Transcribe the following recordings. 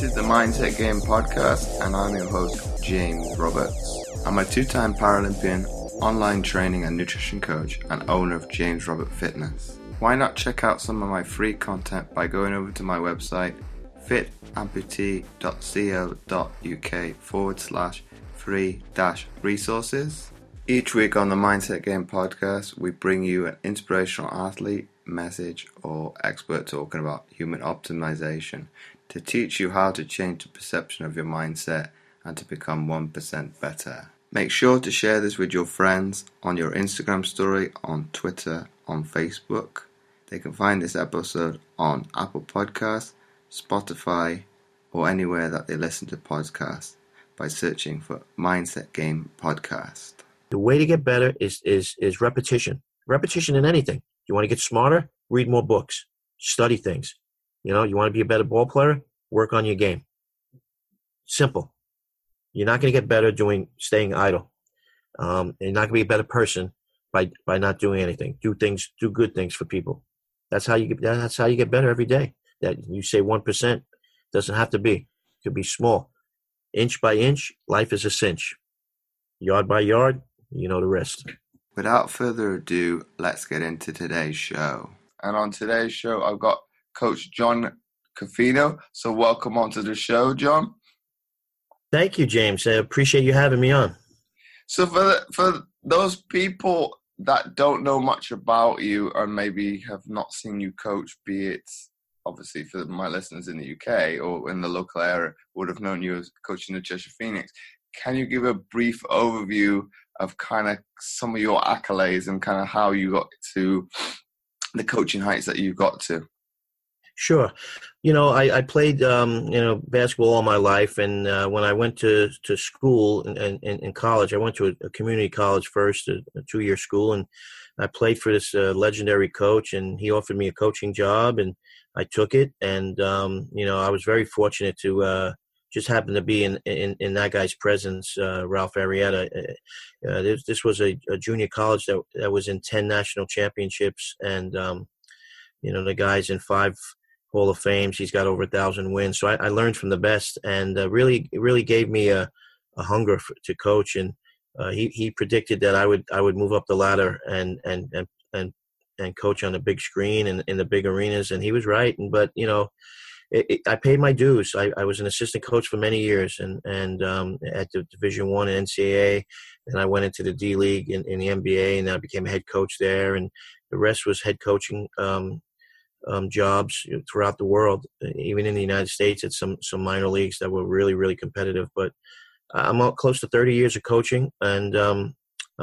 This is the Mindset Game podcast, and I'm your host, James Roberts. I'm a two-time Paralympian, online training and nutrition coach, and owner of James Robert Fitness. Why not check out some of my free content by going over to my website, fitamputee.co.uk/free-resources. Each week on the Mindset Game podcast, we bring you an inspirational athlete, message, or expert talking about human optimization to teach you how to change the perception of your mindset and to become 1% better. Make sure to share this with your friends on your Instagram story, on Twitter, on Facebook. They can find this episode on Apple Podcasts, Spotify, or anywhere that they listen to podcasts by searching for Mindset Game Podcast. The way to get better is repetition. Repetition in anything. You want to get smarter? Read more books. Study things. You want to be a better ball player? Work on your game. Simple. You're not going to get better staying idle. You're not going to be a better person by not doing anything. Do good things for people. That's how you get better every day. That you say 1% doesn't have to be. It could be small. Inch by inch, life is a cinch. Yard by yard, you know the rest. Without further ado, let's get into today's show. And on today's show, I've got Coach John Coffino. So welcome onto the show, John. Thank you, James. I appreciate you having me on. So for those people that don't know much about you and maybe have not seen you coach, be it obviously for my listeners in the UK or in the local area, would have known you as coaching the Cheshire Phoenix. Can you give a brief overview of kind of some of your accolades and kind of how you got to the coaching heights that you got to? Sure. I played, basketball all my life. And when I went to school and in college, I went to a community college first, a 2-year school. And I played for this legendary coach, and he offered me a coaching job, and I took it. And, I was very fortunate to just happen to be in that guy's presence, Ralph Arrieta. This was a junior college that was in 10 national championships. And, the guy's in 5 Hall of Fames. He's got over 1,000 wins. So I learned from the best, and really gave me a hunger to coach. And he predicted that I would move up the ladder and coach on the big screen and in the big arenas. And he was right. But I paid my dues. I was an assistant coach for many years, and at the Division I and NCAA, and I went into the D League in the NBA, and I became a head coach there. And the rest was head coaching jobs throughout the world, even in the United States at some minor leagues that were really, really competitive. But I'm close to 30 years of coaching, and I'm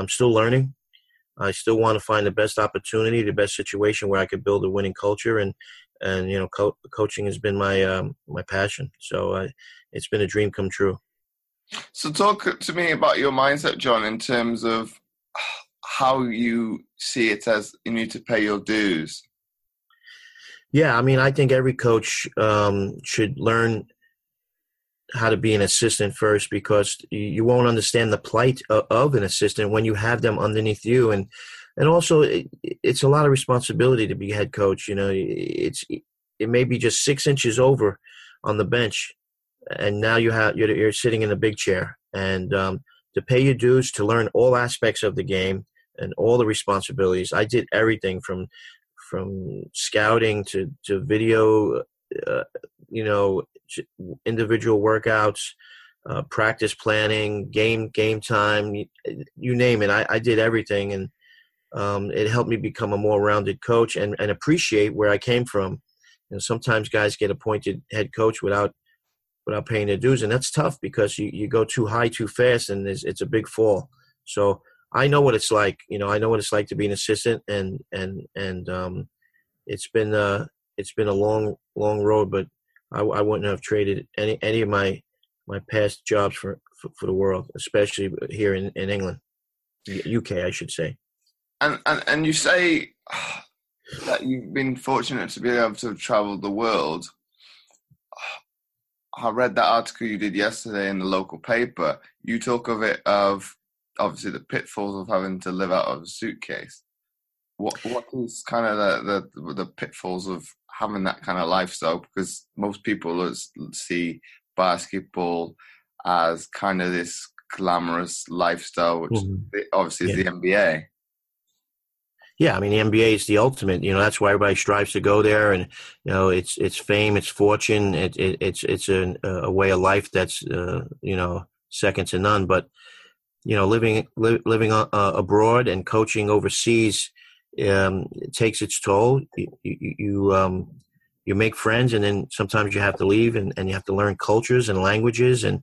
still learning. I still want to find the best opportunity, the best situation where I could build a winning culture, and coaching has been my passion. So it's been a dream come true. So talk to me about your mindset, John, in terms of how you see it as you need to pay your dues. Yeah, I think every coach should learn how to be an assistant first, because you won't understand the plight of an assistant when you have them underneath you. And also, it's a lot of responsibility to be head coach. It may be just 6 inches over on the bench, and now you're sitting in a big chair. And to pay your dues, to learn all aspects of the game and all the responsibilities. I did everything from scouting to video, individual workouts, practice planning, game time, you name it. I did everything, and it helped me become a more rounded coach and appreciate where I came from. Sometimes guys get appointed head coach without paying their dues, and that's tough because you go too high too fast, and it's a big fall. So I know what it's like. I know what it's like to be an assistant, and it's been a long road, but I wouldn't have traded any of my past jobs for the world, especially here in England, UK, I should say. And you say that you've been fortunate to be able to travel the world. I read that article you did yesterday in the local paper. You talk of obviously the pitfalls of having to live out of a suitcase. What is kind of the pitfalls of having that kind of lifestyle? Because most people see basketball as kind of this glamorous lifestyle, which obviously is Yeah. the NBA. Yeah, I mean the NBA is the ultimate. That's why everybody strives to go there, and it's fame, it's fortune, it's a way of life that's second to none. But living abroad and coaching overseas, it takes its toll. You make friends, and then sometimes you have to leave, and you have to learn cultures and languages, and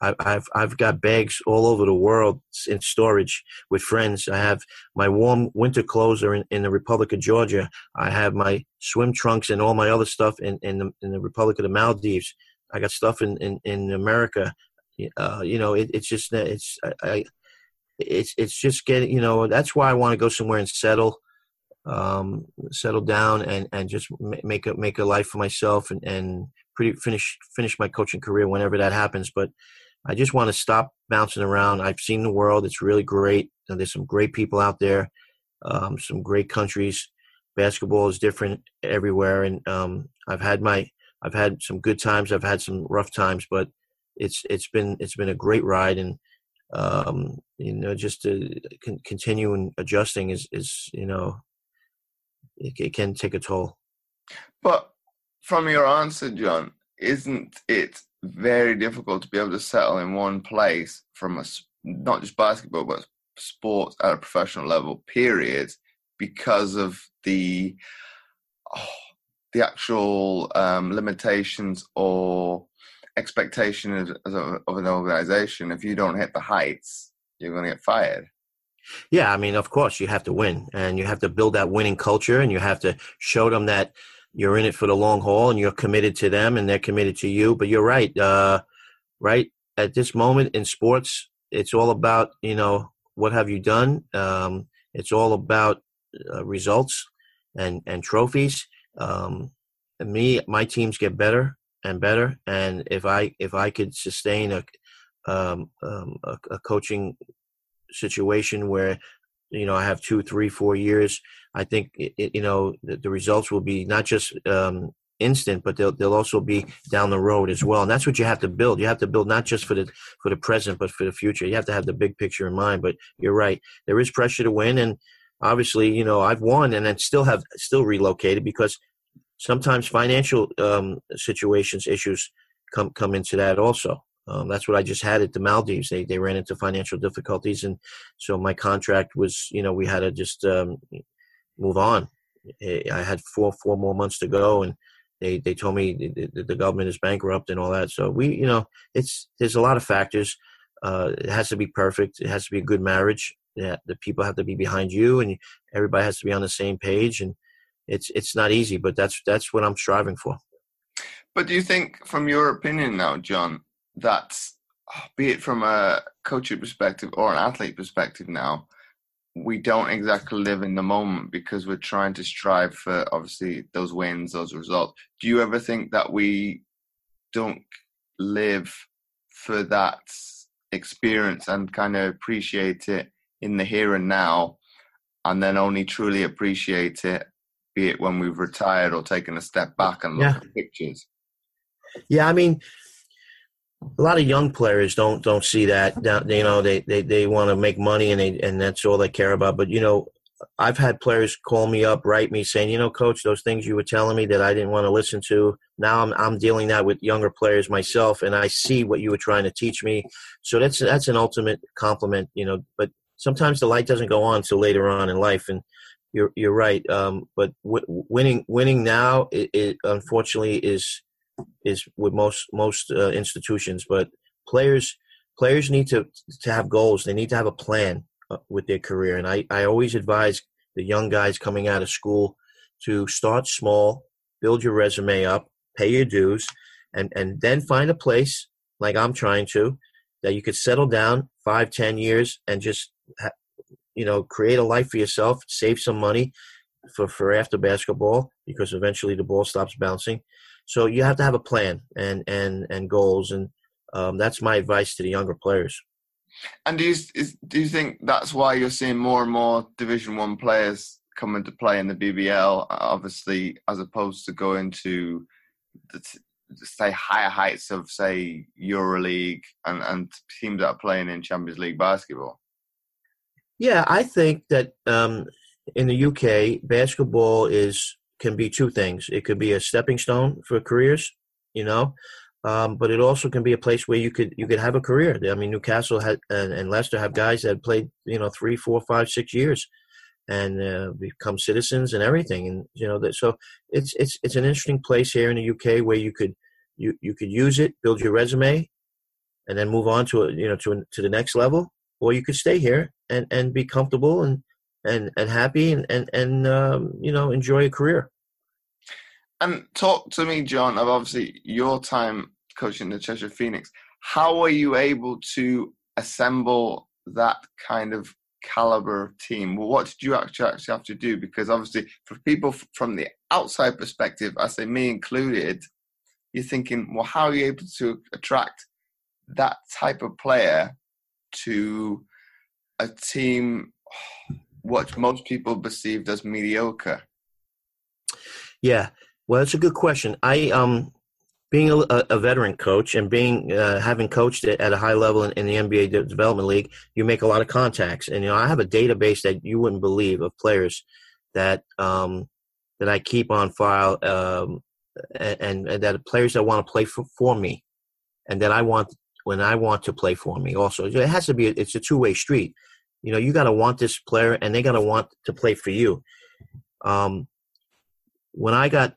I've got bags all over the world in storage with friends. I have my warm winter clothes are in the Republic of Georgia. I have my swim trunks and all my other stuff in the Republic of the Maldives. I got stuff in America. It's just getting. That's why I want to go somewhere and settle down and just make a life for myself and finish my coaching career whenever that happens. But I just want to stop bouncing around. I've seen the world. It's really great. There's some great people out there, some great countries. Basketball is different everywhere. And I've had some good times. I've had some rough times, but it's been a great ride. And, just to continue and adjusting is it can take a toll. But from your answer, John, isn't it very difficult to be able to settle in one place from not just basketball, but sports at a professional level, period, because of the actual limitations or expectation of an organization? If you don't hit the heights, you're going to get fired. Yeah, I mean, of course, you have to win, and you have to build that winning culture, and you have to show them that you're in it for the long haul, and you're committed to them, and they're committed to you. But you're right. Right at this moment in sports, it's all about what have you done. It's all about results and trophies. And my teams get better and better, and if I could sustain a coaching situation where I have 2, 3, 4 years, I think the results will be not just instant, but they'll also be down the road as well. And that's what you have to build. You have to build not just for the present, but for the future. You have to have the big picture in mind. But you're right, there is pressure to win, and obviously I've won and then still relocated because sometimes financial issues come into that also. That's what I just had at the Maldives. They ran into financial difficulties, and so my contract was, we had to just move on. I had four more months to go, and they told me the government is bankrupt and all that. So there's a lot of factors. It has to be perfect. It has to be a good marriage. Yeah, the people have to be behind you, and everybody has to be on the same page. And it's not easy, but that's what I'm striving for. But do you think, from your opinion now, John, that, be it from a coaching perspective or an athlete perspective now, we don't exactly live in the moment because we're trying to strive for, obviously, those wins, those results. Do you ever think that we don't live for that experience and kind of appreciate it in the here and now, and then only truly appreciate it, be it when we've retired or taken a step back and look at pictures? Yeah, I mean, a lot of young players don't see that. They want to make money and that's all they care about. But I've had players call me up, write me saying, Coach, those things you were telling me that I didn't want to listen to. Now I'm dealing that with younger players myself, and I see what you were trying to teach me. So that's an ultimate compliment, But sometimes the light doesn't go on until later on in life, and you're right. But winning now, it unfortunately is with most institutions, but players need to have goals. They need to have a plan with their career. And I always advise the young guys coming out of school to start small, build your resume up, pay your dues, and then find a place like I'm trying to, that you could settle down 5-10 years and just create a life for yourself, save some money for after basketball, because eventually the ball stops bouncing. So you have to have a plan and goals, and that's my advice to the younger players. And do you think that's why you're seeing more and more Division One players coming to play in the BBL, obviously, as opposed to going to say higher heights of, say, EuroLeague and teams that are playing in Champions League basketball? Yeah, I think that in the UK, basketball can be two things. It could be a stepping stone for careers, you know, but it also can be a place where you could have a career. I mean, Newcastle and Leicester have guys that played 3, 4, 5, 6 years and become citizens and everything. And so it's an interesting place here in the UK where you could use it, build your resume, and then move on to to the next level, or you could stay here and be comfortable and happy and enjoy a career. And talk to me, John, of obviously your time coaching the Cheshire Phoenix. How were you able to assemble that kind of caliber of team? Well, what did you actually have to do? Because obviously for people from the outside perspective, I say me included, you're thinking, well, how are you able to attract that type of player to a team what most people perceived as mediocre? Yeah, well, it's a good question. I being a veteran coach and having coached at a high level in the NBA Development League, you make a lot of contacts, and I have a database that you wouldn't believe of players that I keep on file, and that players that want to play for me, and that I want when I want to play for me. Also, it has to be. It's a two-way street. You got to want this player, and they got to want to play for you. When I got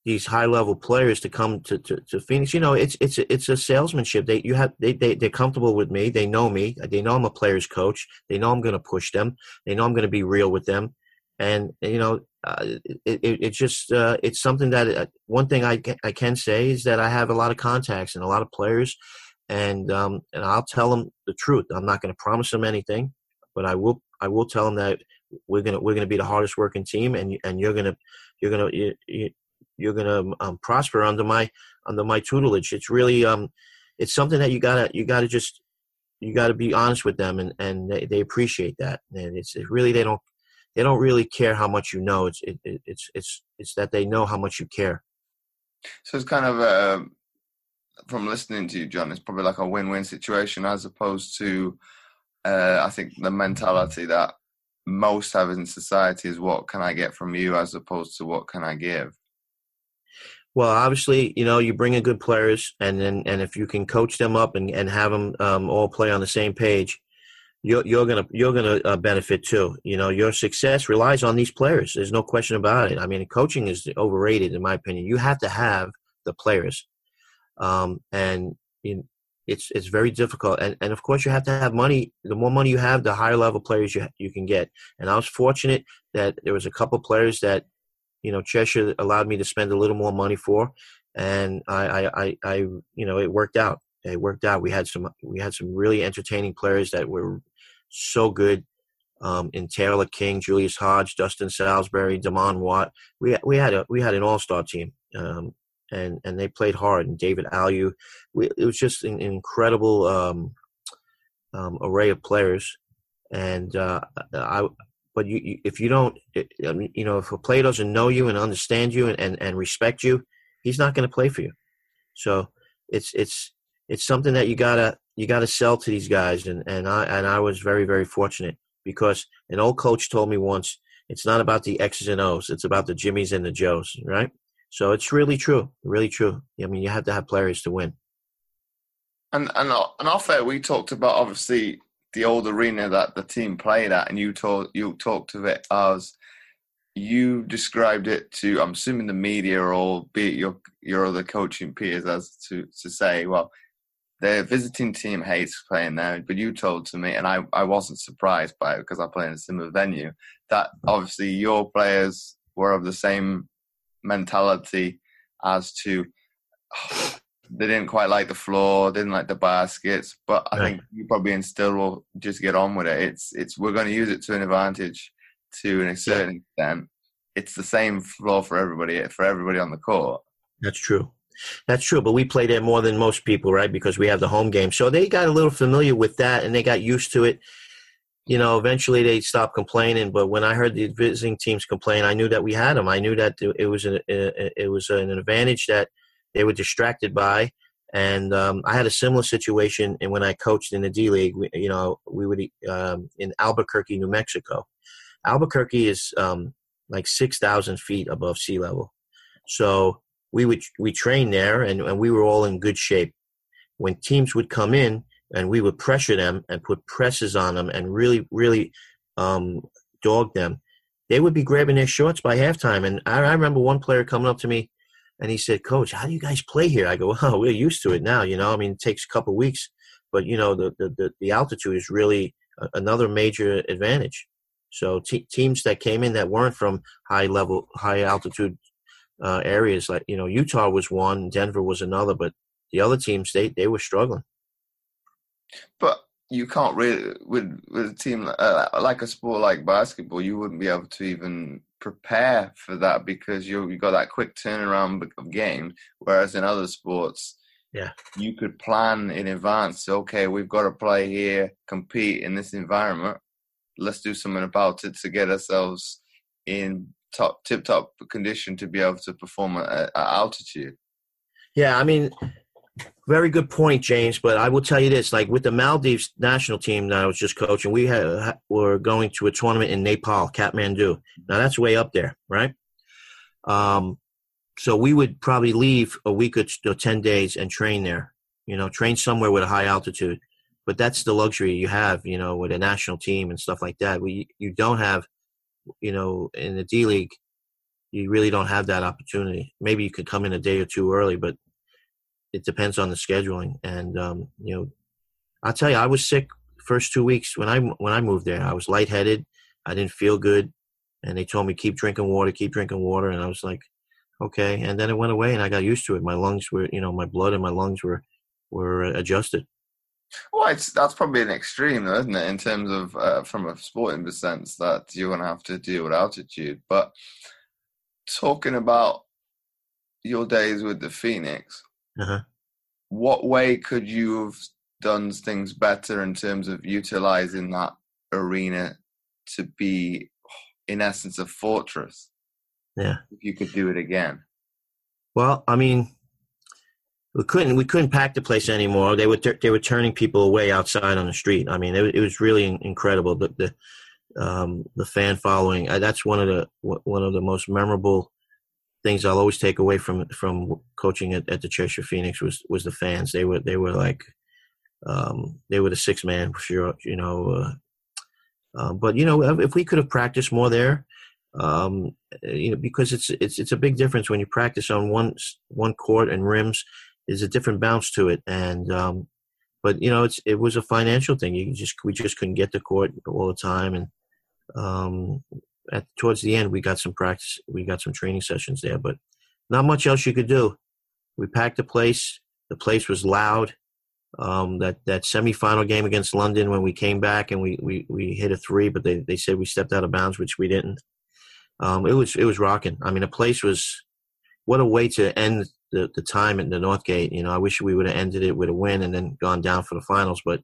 these high-level players to come to Phoenix, it's a salesmanship. They're comfortable with me. They know me. They know I'm a player's coach. They know I'm going to push them. They know I'm going to be real with them. And it's just it's something that one thing I can say is that I have a lot of contacts and a lot of players, and I'll tell them the truth. I'm not going to promise them anything, but I will tell them that we're gonna be the hardest working team, and you're gonna prosper under my tutelage. It's really it's something that you gotta be honest with them, and they appreciate that. And it's really they don't really care how much you know. It's that they know how much you care. So it's kind of from listening to you, John, it's probably like a win-win situation as opposed to I think the mentality that most have in society is what can I get from you as opposed to what can I give. Well, obviously, you bring in good players, and if you can coach them up and have them all play on the same page, you're gonna benefit too. Your success relies on these players. There's no question about it. I mean, coaching is overrated in my opinion. You have to have the players, and it's very difficult. And of course, you have to have money. The more money you have, the higher level players you can get. And I was fortunate that there was a couple players that Cheshire allowed me to spend a little more money for, and I it worked out. It worked out. We had some really entertaining players that were so good. In Taylor King, Julius Hodge, Dustin Salisbury, Damon Watt. We had an all-star team, and they played hard. And David Aliu, it was just an incredible array of players. And but if you don't, if a player doesn't know you and understand you and respect you, he's not going to play for you. So it's something that you gotta sell to these guys, and I was very, very fortunate because an old coach told me once, it's not about the X's and O's, it's about the Jimmies and the Joes, right? So it's really true, really true. I mean, you have to have players to win. And off air, we talked about obviously the old arena that the team played at, and you talked of it as you described it to, I'm assuming the media or be it your other coaching peers, as to say, well, the visiting team hates playing there, but you told to me, and I wasn't surprised by it because I play in a similar venue, that obviously your players were of the same mentality as to they didn't quite like the floor, didn't like the baskets, but I think you probably instilled, well, just get on with it. It's we're going to use it to an advantage to a certain extent. It's the same floor for everybody on the court. That's true. That's true, but we play there more than most people, right? Because we have the home game. So they got a little familiar with that, and they got used to it. Eventually they stopped complaining. But when I heard the visiting teams complain, I knew that we had them. I knew that it was an advantage that they were distracted by. And I had a similar situation, and when I coached in the D League, we would in Albuquerque, New Mexico. Albuquerque is like 6,000 feet above sea level. So we trained there, and we were all in good shape. When teams would come in, and we would pressure them and put presses on them and really, really dog them, they would be grabbing their shorts by halftime. And I remember one player coming up to me, and he said, "Coach, how do you guys play here?" I go, "Oh, we're used to it now. it takes a couple of weeks, but the altitude is really another major advantage." So teams that came in that weren't from high altitude areas, like Utah was one, Denver was another, but the other teams they were struggling. But you can't really with a team like a sport like basketball, you wouldn't be able to even prepare for that because you got that quick turnaround of games. Whereas in other sports, you could plan in advance. Okay, we've got to play here, compete in this environment. Let's do something about it to get ourselves in tip-top condition to be able to perform at altitude. Yeah, I mean, very good point, James. But I will tell you this: like with the Maldives national team that I was just coaching, we were going to a tournament in Nepal, Kathmandu. Now that's way up there, right? So we would probably leave a week or 10 days and train there. Train somewhere with a high altitude. But that's the luxury you have, with a national team and stuff like that. You don't have, in the D League, you really don't have that opportunity. Maybe you could come in a day or two early, but it depends on the scheduling. And I'll tell you, I was sick first 2 weeks when I moved there. I was lightheaded. I didn't feel good, and they told me keep drinking water, and I was like, okay. And then it went away, and I got used to it. My lungs were, my blood and my lungs were adjusted. Well, that's probably an extreme, though, isn't it, in terms of from a sporting sense that you're going to have to deal with altitude. But talking about your days with the Phoenix, what way could you have done things better in terms of utilizing that arena to be, in essence, a fortress? Yeah. If you could do it again. Well, I mean, we couldn't pack the place anymore. They were turning people away outside on the street. I mean, it was really incredible. The fan following. That's one of the most memorable things I'll always take away from coaching at the Cheshire Phoenix was the fans. They were like they were the sixth man for sure. But if we could have practiced more there, because it's a big difference when you practice on one court and rims. There's a different bounce to it, and but it was a financial thing. We just couldn't get the court all the time, and towards the end we got some practice, we got some training sessions there, but not much else you could do. We packed the place. The place was loud. That semifinal game against London, when we came back and we hit a three, but they said we stepped out of bounds, which we didn't. It was rocking. I mean, the place was, what a way to end the time at the Northgate. I wish we would have ended it with a win and then gone down for the finals, but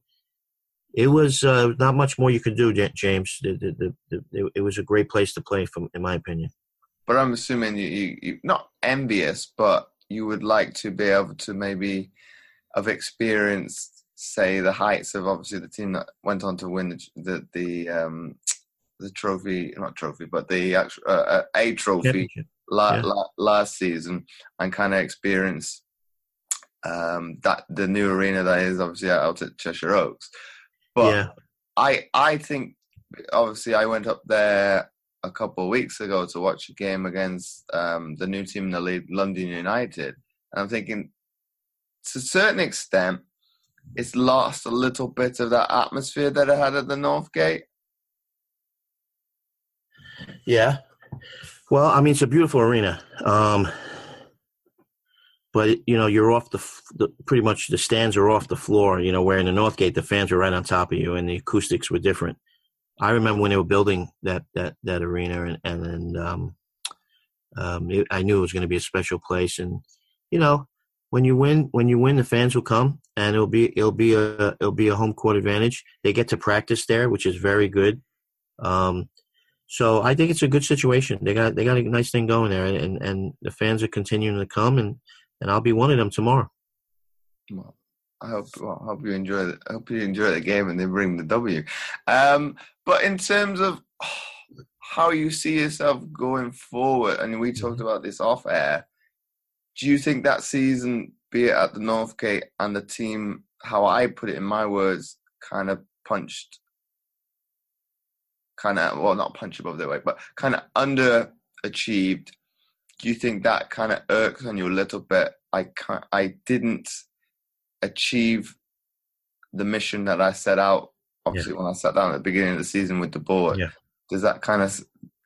it was not much more you could do, James. It was a great place to play, in my opinion. But I'm assuming you're not envious, but you would like to be able to maybe have experienced, say, the heights of obviously the team that went on to win the trophy, not trophy, but the actual a trophy last season, and kind of experience that the new arena that is obviously out at Cheshire Oaks. But I think obviously I went up there a couple of weeks ago to watch a game against the new team in the league, London United, and I'm thinking, to a certain extent, it's lost a little bit of that atmosphere that it had at the Northgate. Yeah. Well, I mean, it's a beautiful arena. But, you're off pretty much the stands are off the floor, where in the Northgate, the fans were right on top of you and the acoustics were different. I remember when they were building that arena and then I knew it was going to be a special place. And, when you win, the fans will come, and it'll be a home court advantage. They get to practice there, which is very good. Um, so I think it's a good situation. They got a nice thing going there, and the fans are continuing to come, and I'll be one of them tomorrow. Well, I hope you enjoy it. I hope you enjoy the game and they bring the W. But in terms of how you see yourself going forward, and we talked about this off air, do you think that season, be it at the Northgate and the team, how I put it in my words, kind of not punch above their weight, but kind of underachieved? Do you think that kind of irks on you a little bit? I didn't achieve the mission that I set out, obviously, when I sat down at the beginning of the season with the board. Yeah. Does that kind of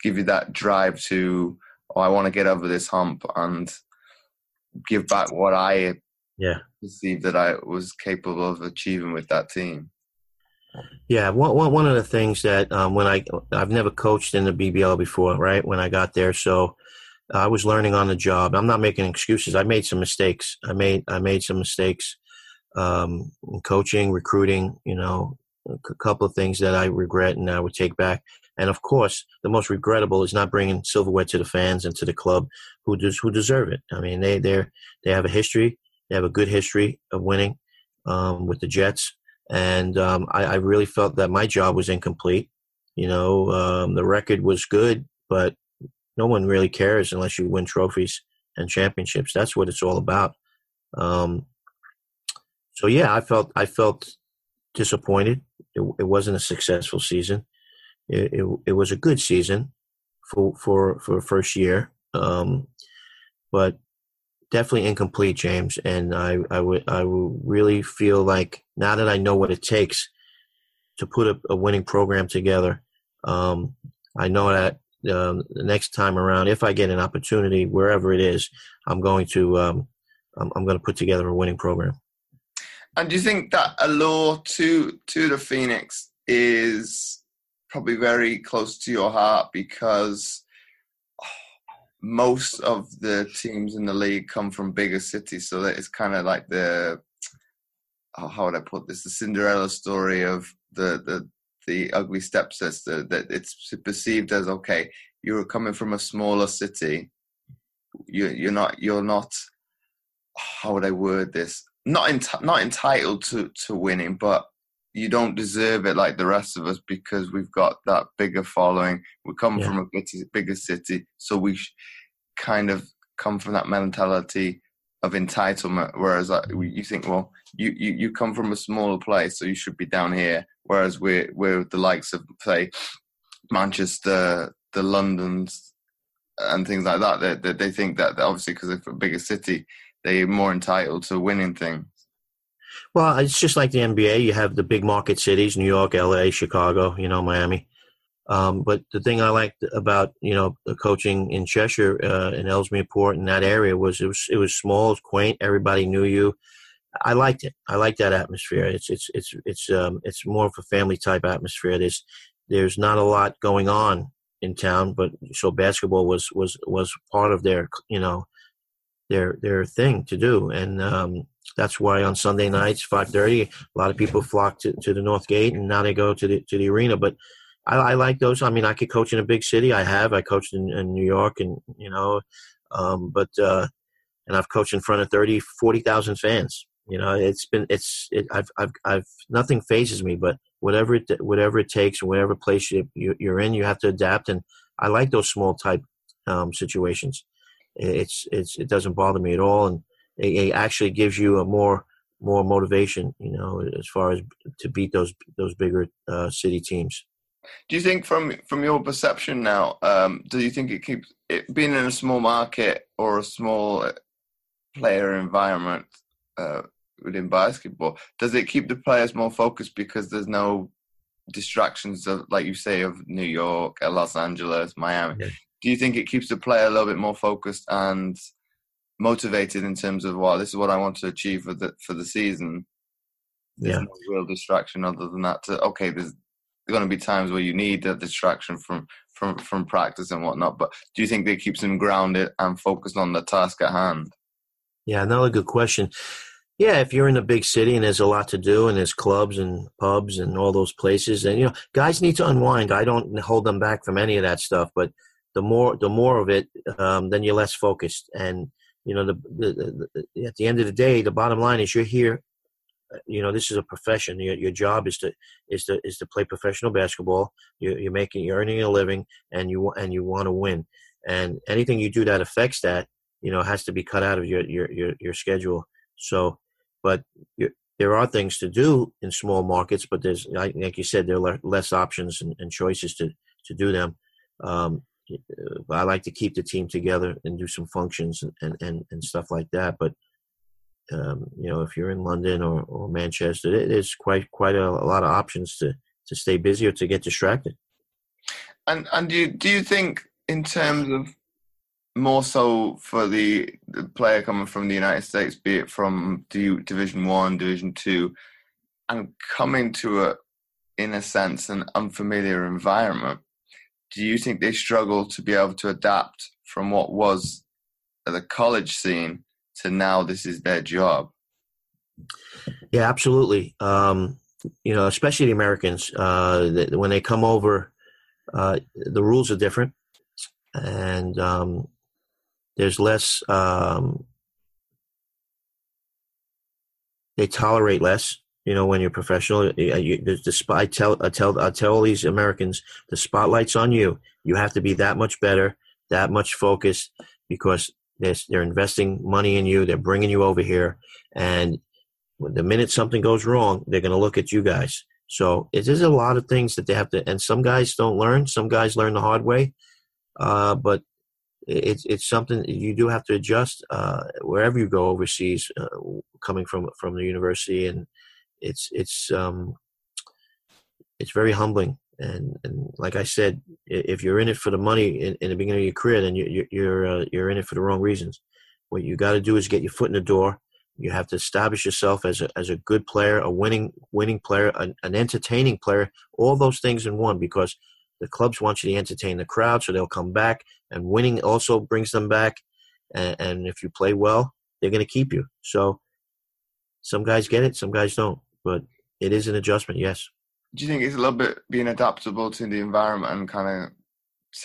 give you that drive to, I want to get over this hump and give back what I perceived that I was capable of achieving with that team? Yeah, one of the things that I've never coached in the BBL before, right? When I got there, so I was learning on the job. I'm not making excuses. I made some mistakes. I made some mistakes in coaching, recruiting. A couple of things that I regret and I would take back. And of course, the most regrettable is not bringing silverware to the fans and to the club who deserve it. I mean, they have a history. They have a good history of winning with the Jets. And I really felt that my job was incomplete. The record was good, but no one really cares unless you win trophies and championships. That's what it's all about. So yeah, I felt disappointed. It wasn't a successful season. It was a good season for first year, but definitely incomplete, James. And I would really feel like now that I know what it takes to put a winning program together, I know that the next time around, if I get an opportunity wherever it is, I'm going to put together a winning program. And do you think that allure to the Phoenix is probably very close to your heart because most of the teams in the league come from bigger cities, so that it's kind of like how would I put this? The Cinderella story of the ugly stepsister, that it's perceived as, okay, you're coming from a smaller city. You're not. How would I word this? Not entitled to winning, but you don't deserve it like the rest of us because we've got that bigger following. We come from a bigger city, so we kind of come from that mentality of entitlement. Whereas you think, well, you come from a smaller place, so you should be down here. Whereas we're the likes of, say, Manchester, the Londons, and things like that. They think that obviously because they're from a bigger city, they're more entitled to winning things. Well, it's just like the NBA. You have the big market cities, New York, LA, Chicago, Miami. But the thing I liked about, the coaching in Cheshire, in Ellesmere-Port, in that area was it was small, it was quaint, everybody knew you. I liked it. I liked that atmosphere. It's more of a family type atmosphere. There's not a lot going on in town, but so basketball was part of their, their thing to do. And that's why on Sunday nights, 5:30, a lot of people flock to the Northgate, and now they go to the arena. But I like those. I mean, I could coach in a big city. I coached in New York, and and I've coached in front of 40,000 fans. I've nothing phases me, but whatever it takes, and whatever place you're in, you have to adapt. And I like those small type situations. It doesn't bother me at all, and it actually gives you a more motivation, as far as to beat those bigger city teams. Do you think, from your perception now, do you think it keeps it being in a small market or a small player environment within basketball? Does it keep the players more focused because there's no distractions of, like you say, of New York, Los Angeles, Miami? Yeah. Do you think it keeps the player a little bit more focused and motivated in terms of, well, this is what I want to achieve for the season? There's no real distraction other than that. Okay, there's going to be times where you need a distraction from practice and whatnot, but do you think that keeps them grounded and focused on the task at hand? Yeah, another good question. Yeah, if you're in a big city and there's a lot to do and there's clubs and pubs and all those places, and guys need to unwind. I don't hold them back from any of that stuff, but the more of it, then you're less focused. And at the end of the day, the bottom line is you're here. This is a profession. Your job is to play professional basketball. You're earning a living, and you want to win. And anything you do that affects that, has to be cut out of your schedule. So, but there are things to do in small markets, but there's, like you said, there are less options and choices to do them. I like to keep the team together and do some functions and stuff like that. But if you're in London or Manchester, there's quite a lot of options to stay busy or to get distracted. And do you think, in terms of more so for the player coming from the United States, be it from Division 1, Division 2, and coming to in a sense, an unfamiliar environment, do you think they struggle to be able to adapt from what was the college scene to now this is their job? Yeah, absolutely. Especially the Americans, when they come over, the rules are different, and there's less. They tolerate less. When you're professional, I tell all these Americans, the spotlight's on you. You have to be that much better, that much focused, because they're investing money in you. They're bringing you over here, and the minute something goes wrong, they're going to look at you guys. So there's a lot of things that they have to, and some guys don't learn. Some guys learn the hard way, but it's something you do have to adjust wherever you go overseas, coming from the university, and it's very humbling. And like I said, if you're in it for the money in the beginning of your career, then you're in it for the wrong reasons. What you got to do is get your foot in the door. You have to establish yourself as a good player, a winning player, an entertaining player, all those things in one, because the clubs want you to entertain the crowd, so they'll come back, and winning also brings them back. And if you play well, they're going to keep you. So some guys get it, some guys don't, but it is an adjustment, yes. Do you think it's a little bit being adaptable to the environment and kind of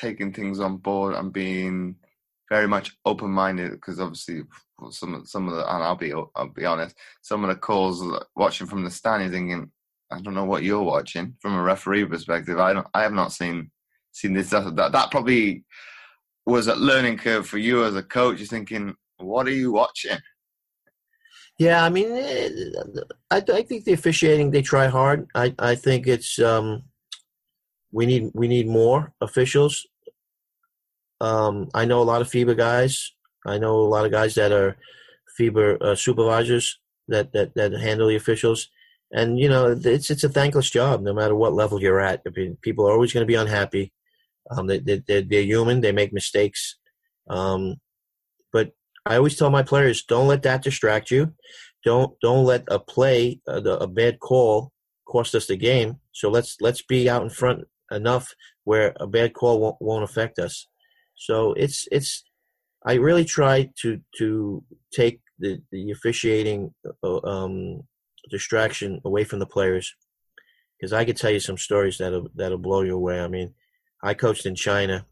taking things on board and being very much open-minded? Because obviously some of the, and I'll be honest, some of the calls watching from the stand, you're thinking, I don't know what you're watching from a referee perspective. I have not seen this. That probably was a learning curve for you as a coach. You're thinking, what are you watching? Yeah, I mean, I think the officiating, they try hard. I think it's we need more officials. I know a lot of FIBA guys. I know a lot of guys that are FIBA supervisors that handle the officials. And, it's a thankless job no matter what level you're at. I mean, people are always going to be unhappy. They're human. They make mistakes. But I always tell my players, don't let that distract you. Don't let a play, a bad call, cost us the game. So let's be out in front enough where a bad call won't affect us. So I really try to take the officiating distraction away from the players, because I could tell you some stories that'll blow you away. I mean, I coached in China,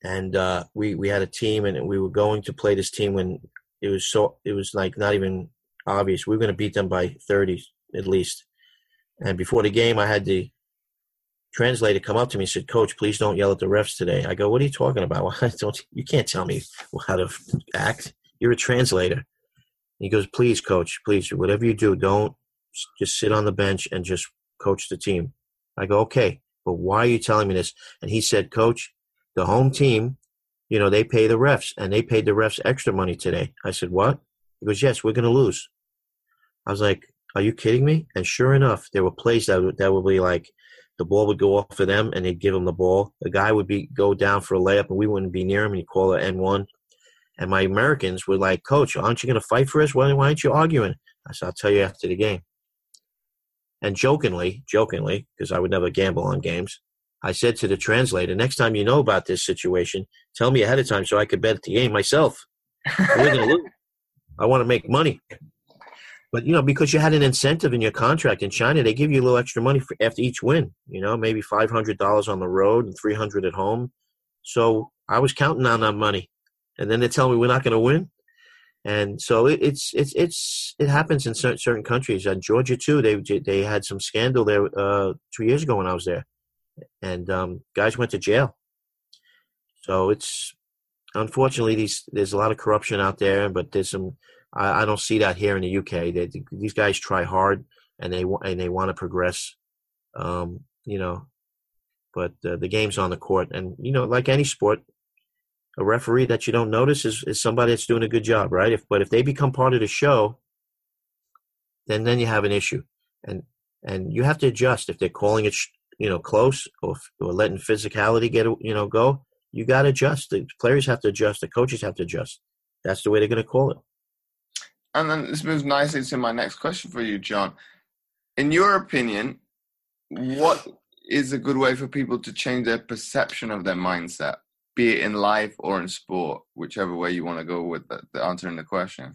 and we had a team, and we were going to play this team when it was like not even obvious we were going to beat them by 30 at least. And before the game, I had the translator come up to me and said, "Coach, please don't yell at the refs today." I go, "What are you talking about? You can't tell me how to act. You're a translator." He goes, "Please, Coach, please, whatever you do, don't just sit on the bench and just coach the team." I go, "Okay, but why are you telling me this?" And he said, "Coach, the home team, they pay the refs, and they paid the refs extra money today." I said, "What?" He goes, "Yes, we're going to lose." I was like, "Are you kidding me?" And sure enough, there were plays that would be like the ball would go off for them, and they'd give them the ball. The guy would go down for a layup, and we wouldn't be near him, and he'd call it N1. And my Americans were like, "Coach, aren't you going to fight for us? Why aren't you arguing?" I said, "I'll tell you after the game." And jokingly, because I would never gamble on games, I said to the translator, "Next time you know about this situation, tell me ahead of time so I could bet the game myself. We're going to lose. I want to make money. But, because you had an incentive in your contract in China, they give you a little extra money after each win, maybe $500 on the road and $300 at home. So I was counting on that money. And then they tell me we're not going to win. And so it happens in certain countries. Georgia too. They had some scandal there 2 years ago when I was there, and guys went to jail. So it's unfortunately there's a lot of corruption out there, but there's some. I don't see that here in the UK. These guys try hard and they want to progress. But the game's on the court, and like any sport. A referee that you don't notice is somebody that's doing a good job, right? But if they become part of the show, then you have an issue, and you have to adjust. If they're calling it, close or letting physicality go, you got to adjust. The players have to adjust. The coaches have to adjust. That's the way they're going to call it. And then this moves nicely to my next question for you, John. In your opinion, what is a good way for people to change their perception of their mindset? Be it in life or in sport, whichever way you want to go with the answering the question.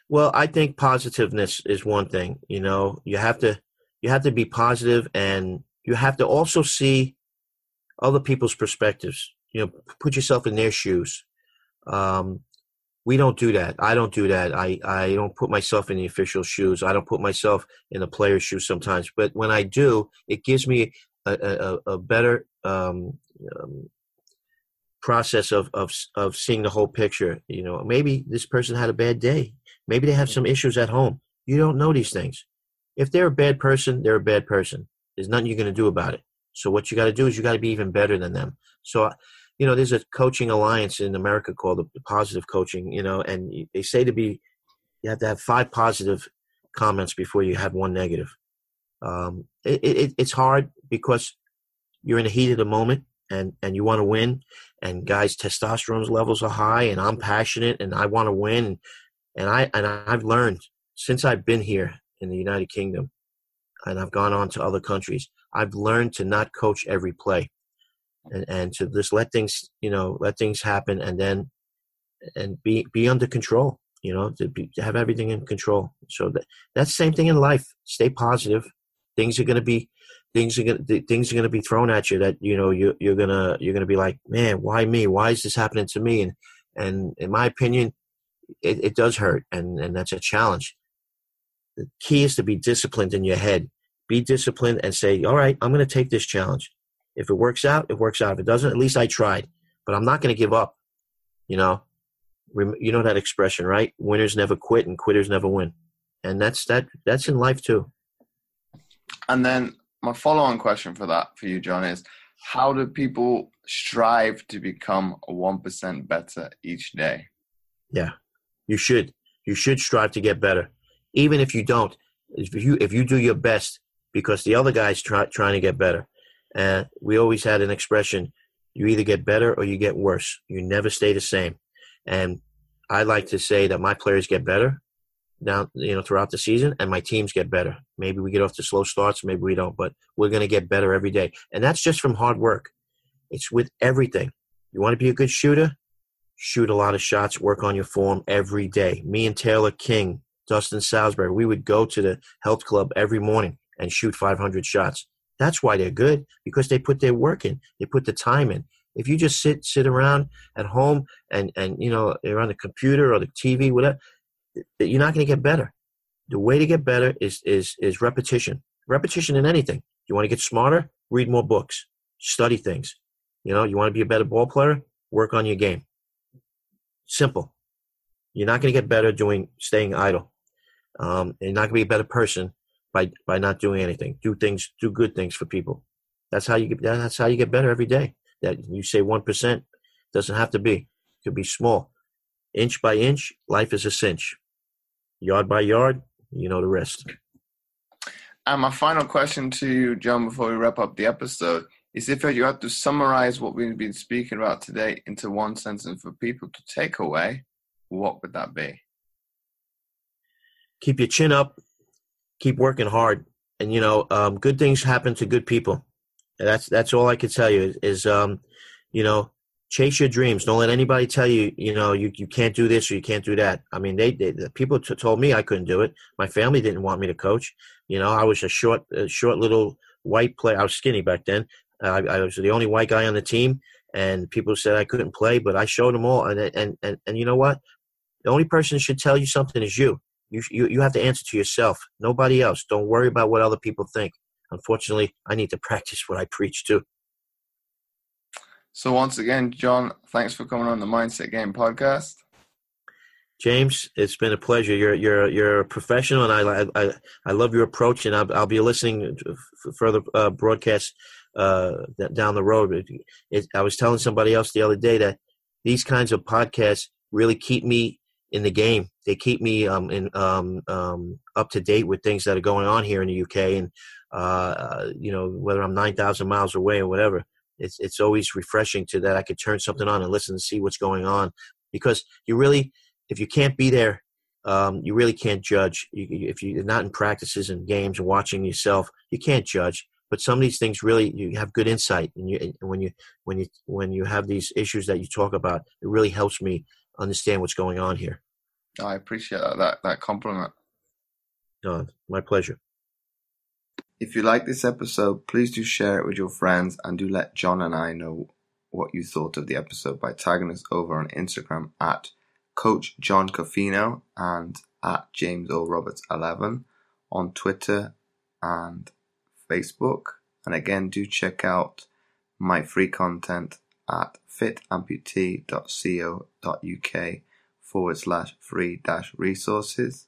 Well, I think positiveness is one thing. You have to be positive, and you have to also see other people's perspectives. Put yourself in their shoes. We don't do that. I don't do that. I don't put myself in the official's shoes. I don't put myself in the player's shoes sometimes. But when I do, it gives me a better process of seeing the whole picture. Maybe this person had a bad day. Maybe they have some issues at home. You don't know these things. If they're a bad person, they're a bad person. There's nothing you're going to do about it. So what you got to do is you got to be even better than them. So, there's a coaching alliance in America called the positive coaching, and they say you have to have 5 positive comments before you have 1 negative. It's hard because you're in the heat of the moment. And you want to win, and guys' testosterone levels are high, and I'm passionate, and I want to win, and I've learned since I've been here in the United Kingdom, and I've gone on to other countries. I've learned to not coach every play, and to just let things happen, and be under control. To have everything in control. So that's the same thing in life. Stay positive. Things are going to be thrown at you that you're gonna be like, man, why me? Why is this happening to me? And in my opinion, it does hurt, and that's a challenge. The key is to be disciplined in your head. Be disciplined and say, all right, I'm going to take this challenge. If it works out, it works out. If it doesn't, at least I tried. But I'm not going to give up. You know that expression, right? Winners never quit, and quitters never win. And that's in life too. And then my follow-on question for you, John, is how do people strive to become 1% better each day? Yeah, you should. You should strive to get better. Even if you don't, if you do your best, because the other guy's trying to get better. And we always had an expression, you either get better or you get worse. You never stay the same. And I like to say that my players get better now, throughout the season, and my teams get better. Maybe we get off to slow starts, maybe we don't, but we're going to get better every day. And that's just from hard work. It's with everything. You want to be a good shooter? Shoot a lot of shots, work on your form every day. Me and Taylor King, Dustin Salisbury, we would go to the health club every morning and shoot 500 shots. That's why they're good, because they put their work in. They put the time in. If you just sit around at home and you're on the computer or the TV, whatever, you're not going to get better. The way to get better is repetition. Repetition in anything. You want to get smarter? Read more books. Study things. You want to be a better ball player? Work on your game. Simple. You're not going to get better staying idle. You're not going to be a better person by not doing anything. Do good things for people. That's how you get better every day. That you say 1%, doesn't have to be. It could be small. Inch by inch, life is a cinch. Yard by yard, the rest. And my final question to you, John, before we wrap up the episode, is if you had to summarize what we've been speaking about today into one sentence for people to take away, what would that be? Keep your chin up. Keep working hard. And, good things happen to good people. That's all I can tell you is, chase your dreams. Don't let anybody tell you, you can't do this or you can't do that. I mean, the people told me I couldn't do it. My family didn't want me to coach. I was a short little white player. I was skinny back then. I was the only white guy on the team, and people said I couldn't play, but I showed them all. And you know what? The only person that should tell you something is you. You have to answer to yourself. Nobody else. Don't worry about what other people think. Unfortunately, I need to practice what I preach too. So once again, John, thanks for coming on the Mindset Game podcast. James, it's been a pleasure. You're a professional, and I love your approach, and I'll be listening to further broadcasts down the road. I was telling somebody else the other day that these kinds of podcasts really keep me in the game. They keep me up to date with things that are going on here in the UK, and whether I'm 9,000 miles away or whatever. It's always refreshing to that I could turn something on and listen and see what's going on, because if you can't be there, you really can't judge. If you're not in practices and games and watching yourself, you can't judge. But some of these things really, you have good insight, and when you have these issues that you talk about, it really helps me understand what's going on here. I appreciate that compliment. My pleasure. If you like this episode, please do share it with your friends, and do let John and I know what you thought of the episode by tagging us over on Instagram at Coach John Coffino and at James O. Roberts 11 on Twitter and Facebook. And again, do check out my free content at fitamputee.co.uk/free-resources.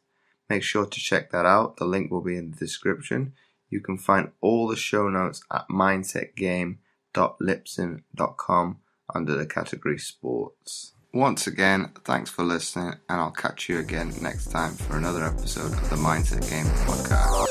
Make sure to check that out. The link will be in the description. You can find all the show notes at mindsetgame.libsyn.com under the category Sports. Once again, thanks for listening, and I'll catch you again next time for another episode of the Mindset Game podcast.